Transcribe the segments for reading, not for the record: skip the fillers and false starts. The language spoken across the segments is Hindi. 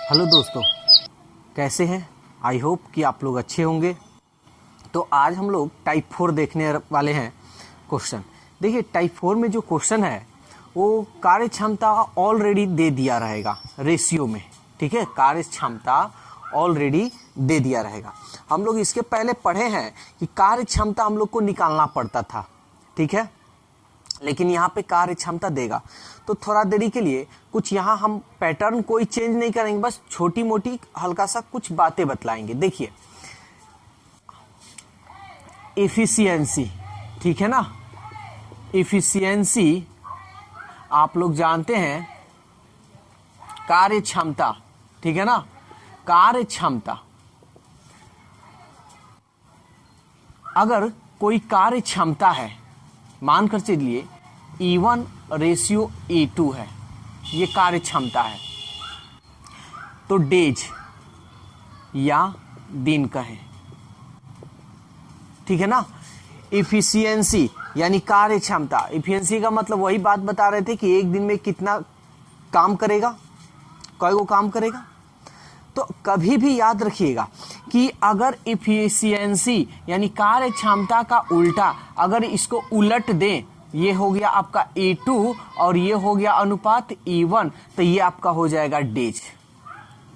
हेलो दोस्तों, कैसे हैं? आई होप कि आप लोग अच्छे होंगे। तो आज हम लोग टाइप 4 देखने वाले हैं क्वेश्चन। देखिए, टाइप 4 में जो क्वेश्चन है वो कार्य क्षमता ऑलरेडी दे दिया रहेगा रेशियो में। ठीक है, कार्य क्षमता ऑलरेडी दे दिया रहेगा। हम लोग इसके पहले पढ़े हैं कि कार्य क्षमता हम लोग को निकालना पड़ता था। ठीक है, लेकिन यहाँ पे कार्य क्षमता देगा। तो थोड़ा देरी के लिए कुछ यहाँ हम पैटर्न कोई चेंज नहीं करेंगे, बस छोटी मोटी हल्का सा कुछ बातें बतलाएंगे। देखिए, एफिशिएंसी, ठीक है ना, एफिशिएंसी आप लोग जानते हैं कार्य क्षमता, ठीक है ना, कार्य क्षमता। अगर कोई कार्य क्षमता है, मानकर चलिए E1 रेशियो E2 है, ये कार्य क्षमता है, तो डेज या दिन कहें, ठीक है ना। इफिशियंसी यानी कार्य क्षमता, इफिशियंसी का मतलब वही बात बता रहे थे कि एक दिन में कितना काम करेगा, कई काम करेगा। तो कभी भी याद रखिएगा कि अगर इफिशियंसी यानी कार्य क्षमता का उल्टा अगर इसको उलट दें, ये हो गया आपका E2 और ये हो गया अनुपात E1, तो ये आपका हो जाएगा डेज,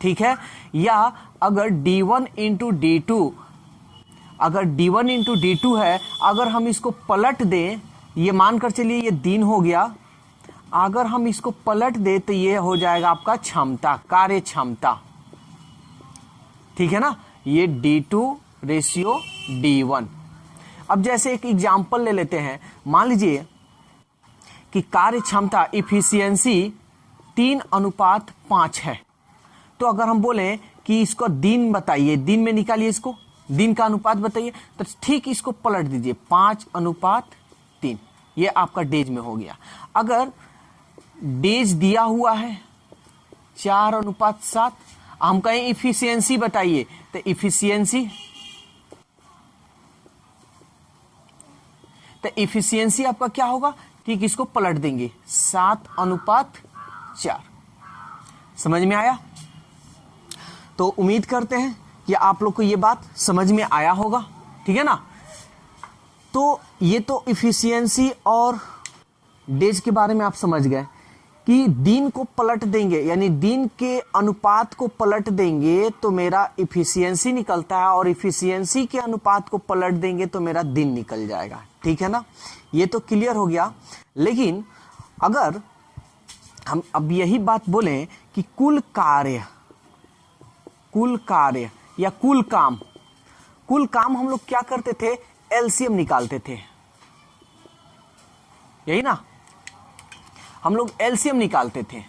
ठीक है। या अगर D1 इंटू D2, अगर D1 इंटू D2 है, अगर हम इसको पलट दें, ये मानकर चलिए ये दिन हो गया, अगर हम इसको पलट दें तो ये हो जाएगा आपका क्षमता, कार्य क्षमता, ठीक है ना। ये D2 रेशियो D1। अब जैसे एक एग्जाम्पल ले लेते हैं, मान लीजिए कि कार्य क्षमता इफिशियंसी 3:5 है। तो अगर हम बोलें कि इसको दिन बताइए, दिन में निकालिए, इसको दिन का अनुपात बताइए, तो ठीक इसको पलट दीजिए 5:3, ये आपका डेज में हो गया। अगर डेज दिया हुआ है 4:7, हम कहें इफिशियंसी बताइए, तो इफिशियंसी आपका क्या होगा, ठीक इसको पलट देंगे 7:4। समझ में आया? तो उम्मीद करते हैं कि आप लोग को ये बात समझ में आया होगा, ठीक है ना। तो ये तो इफिशियंसी और डेज के बारे में आप समझ गए कि दिन को पलट देंगे, यानी दिन के अनुपात को पलट देंगे तो मेरा इफिशियंसी निकलता है, और इफिशियंसी के अनुपात को पलट देंगे तो मेरा दिन निकल जाएगा, ठीक है ना। ये तो क्लियर हो गया। लेकिन अगर हम अब यही बात बोलें कि कुल कार्य या कुल काम हम लोग क्या करते थे, एलसीएम निकालते थे, यही ना, हम लोग एलसीएम निकालते थे।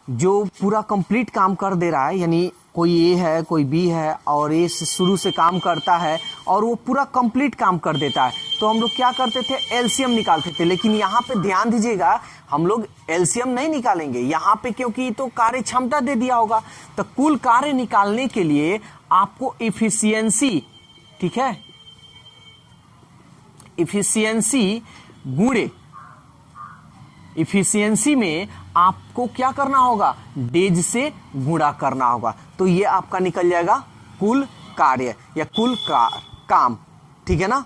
जो पूरा कंप्लीट काम कर दे रहा है, यानी कोई ए है, कोई बी है, और ए शुरू से काम करता है और वो पूरा कंप्लीट काम कर देता है, तो हम लोग क्या करते थे, एलसीएम निकालते थे। लेकिन यहाँ पे ध्यान दीजिएगा, हम लोग एलसीएम नहीं निकालेंगे यहाँ पे, क्योंकि तो कार्य क्षमता दे दिया होगा। तो कुल कार्य निकालने के लिए आपको इफिशियंसी, ठीक है, इफिशियंसी गुणे इफिशियंसी में आपको क्या करना होगा, डेज से गुणा करना होगा, तो ये आपका निकल जाएगा कुल कार्य या कुल काम, ठीक है ना।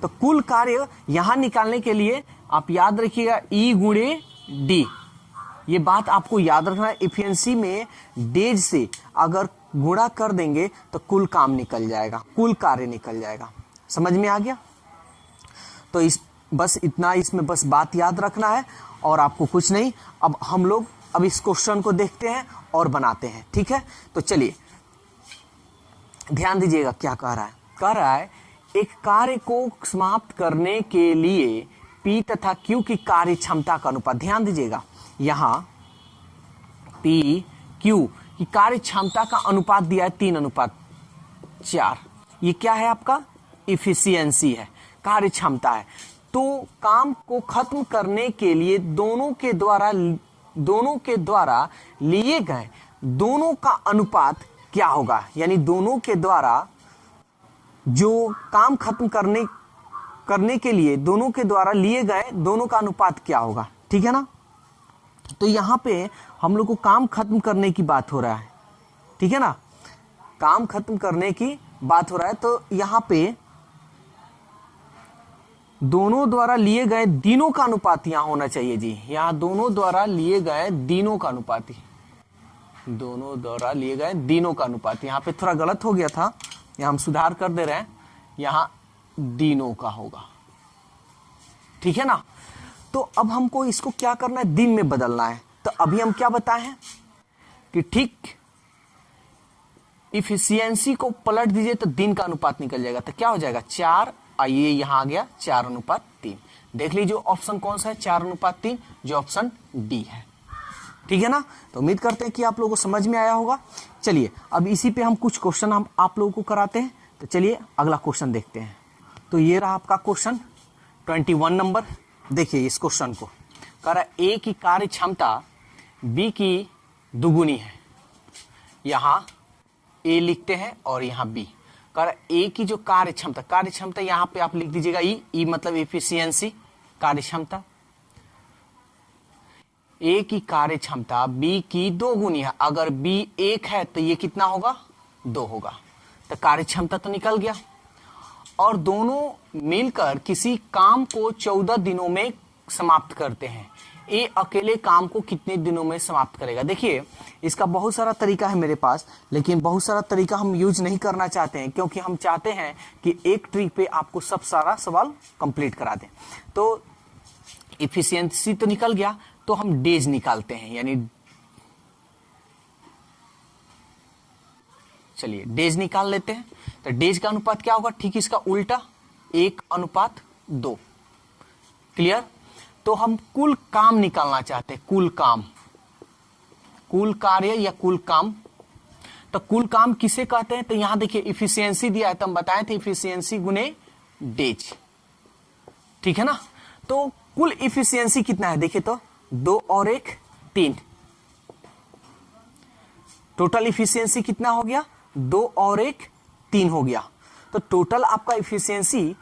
तो कुल कार्य यहां निकालने के लिए आप याद रखिएगा E गुणे D, ये बात आपको याद रखना है। इफिशियंसी में डेज से अगर गुणा कर देंगे तो कुल काम निकल जाएगा, कुल कार्य निकल जाएगा। समझ में आ गया? तो बस इतना, इसमें बस बात याद रखना है और आपको कुछ नहीं। अब हम लोग इस क्वेश्चन को देखते हैं और बनाते हैं, ठीक है। तो चलिए ध्यान दीजिएगा क्या कह रहा है, एक कार्य को समाप्त करने के लिए P तथा Q की कार्य क्षमता का अनुपात, ध्यान दीजिएगा यहां P Q की कार्य क्षमता का अनुपात दिया है 3:4। ये क्या है आपका, इफिशियंसी है, कार्य क्षमता है। तो काम को खत्म करने के लिए दोनों के द्वारा लिए गए दोनों का अनुपात क्या होगा, यानी दोनों के द्वारा जो काम खत्म करने के लिए दोनों के द्वारा लिए गए दोनों का अनुपात क्या होगा, ठीक है ना। तो यहां पे हम लोग को काम खत्म करने की बात हो रहा है, ठीक है ना, काम खत्म करने की बात हो रहा है। तो यहां पे दोनों द्वारा लिए गए दिनों का अनुपात यहां होना चाहिए जी। यहां दोनों द्वारा लिए गए दिनों का अनुपात, दोनों द्वारा लिए गए दिनों का अनुपात, यहां पे थोड़ा गलत हो गया था, यहां हम सुधार कर दे रहे हैं, यहां दिनों का होगा, ठीक है ना। तो अब हमको इसको क्या करना है, दिन में बदलना है। तो अभी हम क्या बताए हैं कि ठीक इफिशियंसी को पलट दीजिए तो दिन का अनुपात निकल जाएगा। तो क्या हो जाएगा, 4, आइए यहां आ गया 4:3। देख लीजिए ऑप्शन कौन सा है, 4:3, जो ऑप्शन डी है, ठीक है ना। तो उम्मीद करते हैं कि आप लोगों को समझ में आया होगा। चलिए अब इसी पे हम कुछ क्वेश्चन हम आप लोगों को कराते हैं। तो चलिए अगला क्वेश्चन देखते हैं। तो ये रहा आपका क्वेश्चन 21 नंबर। देखिए इस क्वेश्चन को कह रहा है ए की कार्य क्षमता बी की दुगुनी है। यहां ए लिखते हैं और यहां बी। कह रहा है ए की जो कार्य क्षमता यहां पे आप लिख दीजिएगा ई मतलब एफिशिएंसी, कार्य क्षमता। ए की कार्य क्षमता बी की 2 गुनी है। अगर बी 1 है तो ये कितना होगा, 2 होगा। तो कार्य क्षमता तो निकल गया। और दोनों मिलकर किसी काम को 14 दिनों में समाप्त करते हैं। ए अकेले काम को कितने दिनों में समाप्त करेगा। देखिए इसका बहुत सारा तरीका है मेरे पास, लेकिन बहुत सारा तरीका हम यूज नहीं करना चाहते हैं, क्योंकि हम चाहते हैं कि एक ट्रिक पे आपको सब सारा सवाल कंप्लीट करा दें। तो इफिशियंसी तो निकल गया, तो हम डेज निकालते हैं, यानी चलिए डेज निकाल लेते हैं। तो डेज का अनुपात क्या होगा, ठीक इसका उल्टा, 1:2। क्लियर। तो हम कुल काम निकालना चाहते हैं, कुल काम, कुल कार्य या कुल काम। तो कुल काम किसे कहते हैं, तो यहां देखिए इफिशियंसी दिया है, तो हम बताए थे इफिशियंसी गुने डेज, ठीक है ना। तो कुल इफिशियंसी कितना है, देखिए तो 2 और 1 3, टोटल इफिशियंसी कितना हो गया, 2 और 1 3 हो गया। तो टोटल आपका इफिशियंसी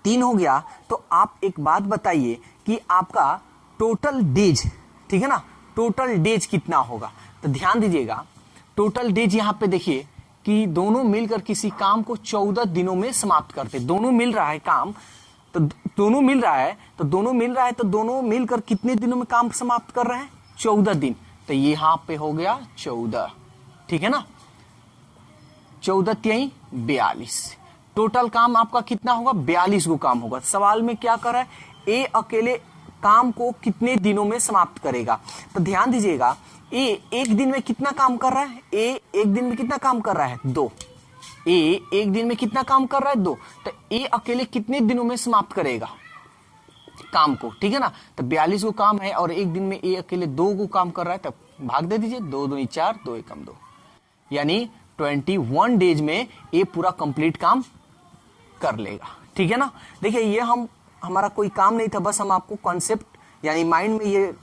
3 हो गया। तो आप एक बात बताइए कि आपका टोटल डेज, ठीक है ना, टोटल डेज कितना होगा। तो ध्यान दीजिएगा, टोटल डेज यहां पे देखिए कि दोनों मिलकर किसी काम को 14 दिनों में समाप्त करते। दोनों मिल रहा है काम, तो दोनों मिल रहा है, तो दोनों मिलकर कितने दिनों में काम समाप्त कर रहे हैं, 14 दिन। तो ये यहां पे हो गया 14, ठीक है ना, 14 3 42। टोटल काम आपका कितना होगा, 42 को काम होगा। सवाल में क्या कर रहा है, ए अकेले काम को कितने दिनों में समाप्त करेगा। तो ध्यान दीजिएगा, ए एक दिन में कितना काम कर रहा है, ए एक दिन में कितना काम कर रहा है, 2। ए एक दिन में कितना काम कर रहा है, 2। तो ए अकेले कितने दिनों में समाप्त करेगा काम को, ठीक है ना। तो 42 को काम है और एक दिन में ए अकेले 2 को काम कर रहा है, तब भाग दे दीजिए, 2 दूनी 4, 2 एकम 2, यानी 21 डेज में ए पूरा कंप्लीट काम कर लेगा, ठीक है ना। देखिए ये हमारा कोई काम नहीं था, बस हम आपको कॉन्सेप्ट यानी माइंड में ये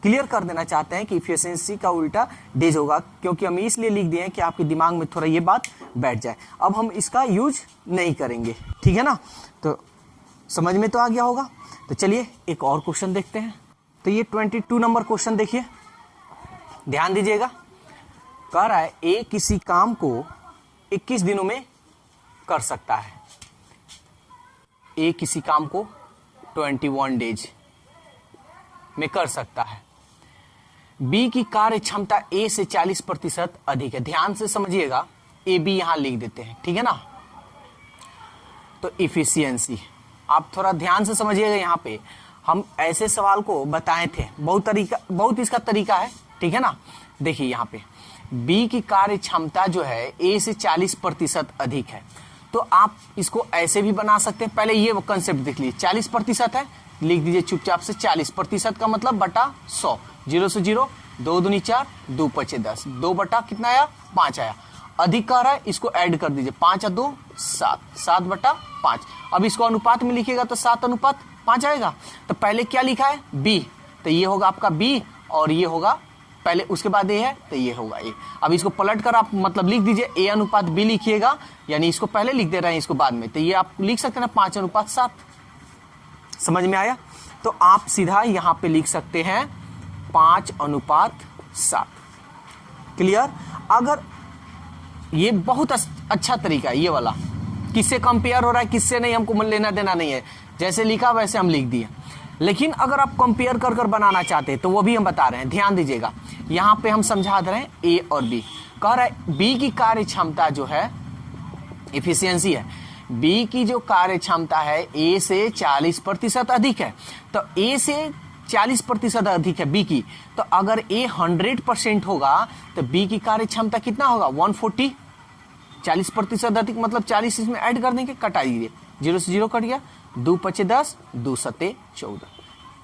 क्लियर कर देना चाहते हैं कि इफिशियंसी का उल्टा डेज होगा, क्योंकि हम इसलिए लिख दिए हैं कि आपके दिमाग में थोड़ा ये बात बैठ जाए। अब हम इसका यूज नहीं करेंगे, ठीक है ना। तो समझ में तो आ गया होगा। तो चलिए एक और क्वेश्चन देखते हैं। तो ये 22 नंबर क्वेश्चन देखिए, ध्यान दीजिएगा। कह रहा है ए किसी काम को 21 दिनों में कर सकता है। ए किसी काम को 21 डेज में कर सकता है। बी की कार्य क्षमता ए से 40% अधिक है। ध्यान से समझिएगा, ए बी यहां लिख देते हैं, ठीक है ना। तो इफिशियंसी आप थोड़ा ध्यान से समझिएगा। यहां पे हम ऐसे सवाल को बताए थे, बहुत इसका तरीका है, ठीक है ना। देखिए यहां पे बी की कार्य क्षमता जो है ए से 40% अधिक है। तो आप इसको ऐसे भी बना सकते हैं। पहले ये कंसेप्ट देख लीजिए, 40% है, लिख दीजिए चुपचाप से 40% का मतलब बटा 100, 0 से 0, 2 दूनी 4, 2 5 10, 2 बटा कितना आया, 5 आया। अधिक कह रहा है, इसको ऐड कर दीजिए, 5 और 2 7, 7 बटा 5। अब इसको अनुपात में लिखिएगा तो 7:5 आएगा। तो पहले क्या लिखा है, बी, तो ये होगा आपका बी और ये होगा पहले, उसके बाद ए है तो ये होगा ए। अब इसको पलट कर आप मतलब लिख दीजिए ए अनुपात बी लिखिएगा, यानी इसको पहले लिख दे रहे हैं, इसको बाद में। तो ये आप लिख सकते हैं ना 5:7। समझ में आया। तो आप सीधा यहां पे लिख सकते हैं 5:7। क्लियर? अगर ये बहुत अच्छा तरीका है ये वाला, किससे कंपेयर हो रहा है किससे नहीं, हमको लेना देना नहीं है, जैसे लिखा वैसे हम लिख दिए। लेकिन अगर आप कंपेयर कर कर बनाना चाहते हैं तो वो भी हम बता रहे हैं, ध्यान दीजिएगा। यहां पे हम समझा दे रहे हैं ए और बी। कह रहा है बी की कार्य क्षमता जो है इफिशियंसी है, बी की जो कार्य क्षमता है ए से 40% अधिक है। तो ए से 40% अधिक है बी की, तो अगर ए 100% होगा तो बी की कार्य क्षमता कितना होगा 140। 40% अधिक मतलब 40 इसमें ऐड कर देंगे, कटा दीजिए, 0 से 0 कट गया, 2 × 10, 2 × 7 14,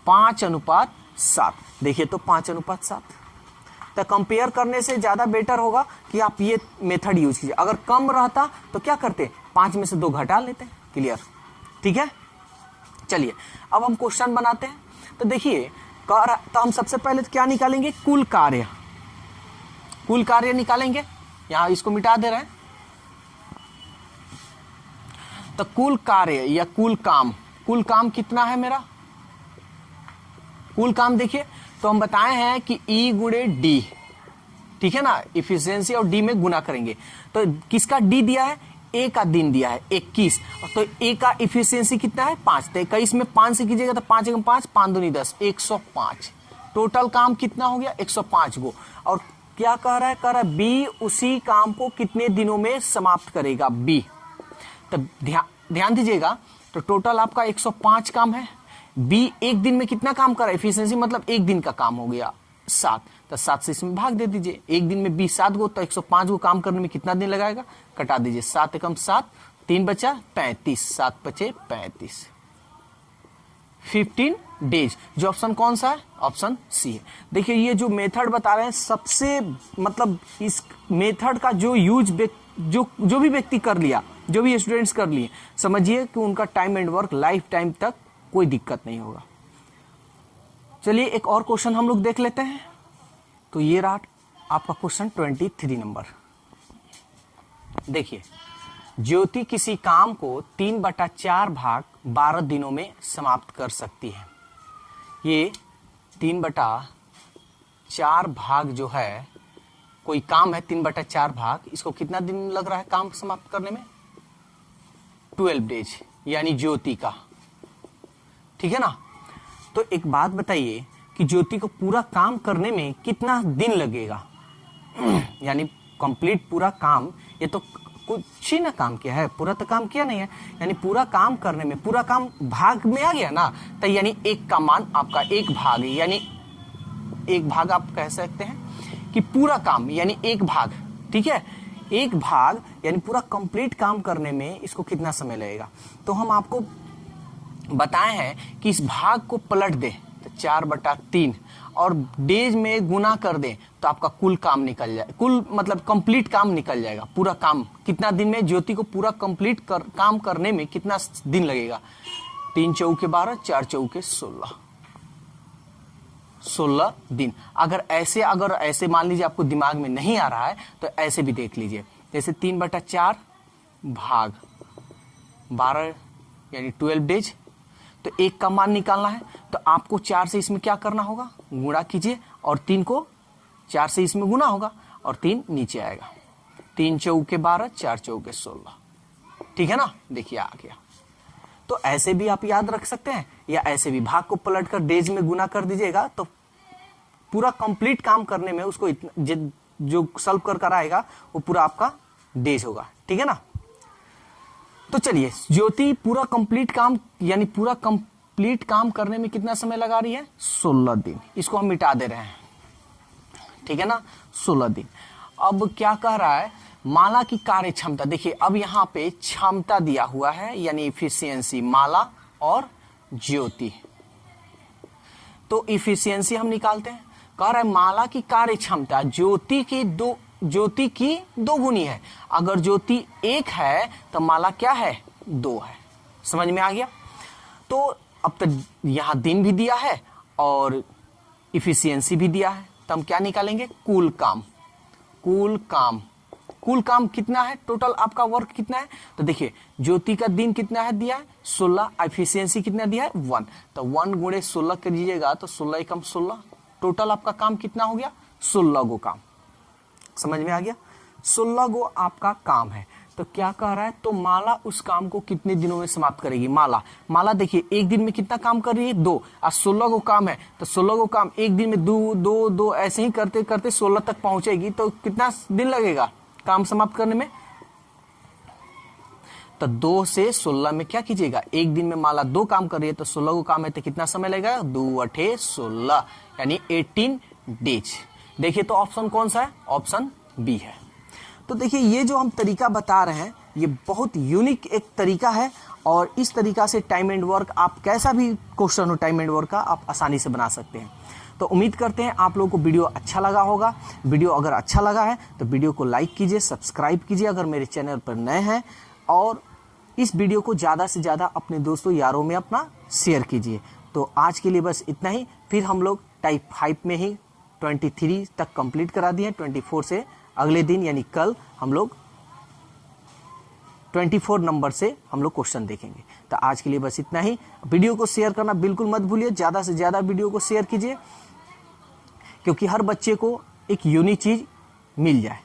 5:7। देखिए तो 5:7। तो कंपेयर करने से ज्यादा बेटर होगा कि आप ये मेथड यूज कीजिए। अगर कम रहता तो क्या करते, 5 में से 2 घटा लेते। क्लियर? ठीक है, चलिए अब हम क्वेश्चन बनाते हैं। तो देखिए तो हम सबसे पहले तो क्या निकालेंगे, कुल कार्य। कुल कार्य निकालेंगे, यहां इसको मिटा दे रहे हैं। तो कुल कार्य या कुल काम कितना है मेरा, कुल काम देखिए तो हम बताए हैं कि E गुणे D, ठीक है ना, इफिशियंसी और D में गुना करेंगे। तो किसका D दिया है, A का दिन दिया है 21, तो A का इफिशियंसी कितना है 5। तो 21 में 5 से कीजिएगा तो 5 × 5 5 दूनी 10, 105। टोटल काम कितना हो गया 105 गो। और क्या कह रहा है, B उसी काम को कितने दिनों में समाप्त करेगा B। तो ध्यान दीजिएगा, तो टोटल आपका 105 काम है। बी एक दिन में कितना काम कर रहा है, एफिशिएंसी मतलब एक दिन का काम हो गया 7, तो 7 से इसमें भाग दे दीजिए। एक दिन में बी 7 गो, तो 105 गो काम करने में कितना दिन लगाएगा, कटा दीजिए, 7 एकम 7, 3 बचा 35, 7 बचे 35, 15 डेज। जो ऑप्शन कौन सा है, ऑप्शन सी है। देखिए ये जो मेथड बता रहे हैं सबसे मतलब इस मेथड का जो यूज जो भी व्यक्ति कर लिया, जो भी स्टूडेंट्स कर लिए, समझिए कि उनका time and work life time तक कोई दिक्कत नहीं होगा। चलिए एक और क्वेश्चन हम लोग देख लेते हैं। तो ये रहा आपका क्वेश्चन 23 नंबर। देखिए ज्योति किसी काम को 3/4 भाग 12 दिनों में समाप्त कर सकती है। ये 3/4 भाग जो है, कोई काम है 3/4 भाग, इसको कितना दिन लग रहा है काम समाप्त करने में, 12 डेज, यानी ज्योति का, ठीक है ना। तो एक बात बताइए कि ज्योति को पूरा काम करने में कितना दिन लगेगा, यानी कंप्लीट पूरा काम, ये तो कुछ ही ना काम किया है, पूरा तो काम किया नहीं है, यानी पूरा काम करने में, पूरा काम भाग में आ गया ना, तो यानी एक का मान आपका एक भाग, यानी एक भाग आप कह सकते हैं कि पूरा काम यानी एक भाग, ठीक है, एक भाग यानी पूरा कंप्लीट काम करने में इसको कितना समय लगेगा। तो हम आपको बताए हैं कि इस भाग को पलट दें तो 4/3 और डेज में गुना कर दें तो आपका कुल काम निकल जाए, कुल मतलब कंप्लीट काम निकल जाएगा। पूरा काम कितना दिन में, ज्योति को पूरा कंप्लीट काम करने में कितना दिन लगेगा, 3 × 4 = 12, 4 × 4 = 16 दिन। अगर ऐसे मान लीजिए आपको दिमाग में नहीं आ रहा है तो ऐसे भी देख लीजिए, जैसे 3/4 भाग 12 यानी 12 डेज। तो एक का मान निकालना है तो आपको 4 से इसमें क्या करना होगा, गुणा कीजिए, और 3 को 4 से इसमें गुना होगा और 3 नीचे आएगा, 3 × 4 = 12, 4 × 4 = 16, ठीक है ना। देखिए आ गया। तो ऐसे भी आप याद रख सकते हैं, या ऐसे भी भाग को पलट कर डेज में गुना कर दीजिएगा तो पूरा कंप्लीट काम करने में उसको जो सॉल्व कर आएगा वो पूरा आपका डेज होगा, ठीक है ना। तो चलिए ज्योति पूरा कंप्लीट काम यानी पूरा कंप्लीट काम करने में कितना समय लगा रही है, 16 दिन। इसको हम मिटा दे रहे हैं, ठीक है ना, 16 दिन। अब क्या कह रहा है, माला की कार्य क्षमता। देखिए अब यहां पे क्षमता दिया हुआ है यानी इफिशियंसी, माला और ज्योति। तो इफिशियंसी हम निकालते हैं। कह रहा है माला की कार्य क्षमता ज्योति की 2 गुनी है। अगर ज्योति 1 है तो माला क्या है, 2 है। समझ में आ गया। तो अब तक यहां दिन भी दिया है और इफिशियंसी भी दिया है, तो हम क्या निकालेंगे, कुल काम। कुल काम कितना है, टोटल आपका वर्क कितना है। तो देखिए ज्योति का दिन कितना है दिया है 16, एफिशिएंसी कितना दिया है 1, तो 1 गुणे 16 करिएगा तो 16 एकम 16, टोटल आपका काम कितना हो गया 16 गो काम। समझ में आ गया, 16 गो आपका काम है। तो क्या कह रहा है, तो माला उस काम को कितने दिनों में समाप्त करेगी। माला देखिए एक दिन में कितना काम कर रही है 2, और 16 गो काम है तो 16 गो काम एक दिन में 2 2 2 ऐसे ही करते करते 16 तक पहुंचेगी। तो कितना दिन लगेगा काम समाप्त करने में, तो 2 से 16 में क्या कीजिएगा, एक दिन में माला 2 काम कर रही है तो 16 को काम है तो कितना समय लगेगा 2 अठे 16 यानी 18 डेज। देखिए तो ऑप्शन कौन सा है, ऑप्शन बी है। तो देखिए ये जो हम तरीका बता रहे हैं ये बहुत यूनिक एक तरीका है, और इस तरीका से टाइम एंड वर्क आप कैसा भी क्वेश्चन हो टाइम एंड वर्क का आप आसानी से बना सकते हैं। तो उम्मीद करते हैं आप लोगों को वीडियो अच्छा लगा होगा। वीडियो अगर अच्छा लगा है तो वीडियो को लाइक कीजिए, सब्सक्राइब कीजिए अगर मेरे चैनल पर नए हैं, और इस वीडियो को ज़्यादा से ज़्यादा अपने दोस्तों यारों में अपना शेयर कीजिए। तो आज के लिए बस इतना ही, फिर हम लोग टाइप 5 में ही 23 तक कंप्लीट करा दिए। 24 से अगले दिन यानी कल हम लोग 24 नंबर से हम लोग क्वेश्चन देखेंगे। तो आज के लिए बस इतना ही। वीडियो को शेयर करना बिल्कुल मत भूलिए, ज़्यादा से ज़्यादा वीडियो को शेयर कीजिए, क्योंकि हर बच्चे को एक यूनिक चीज़ मिल जाए।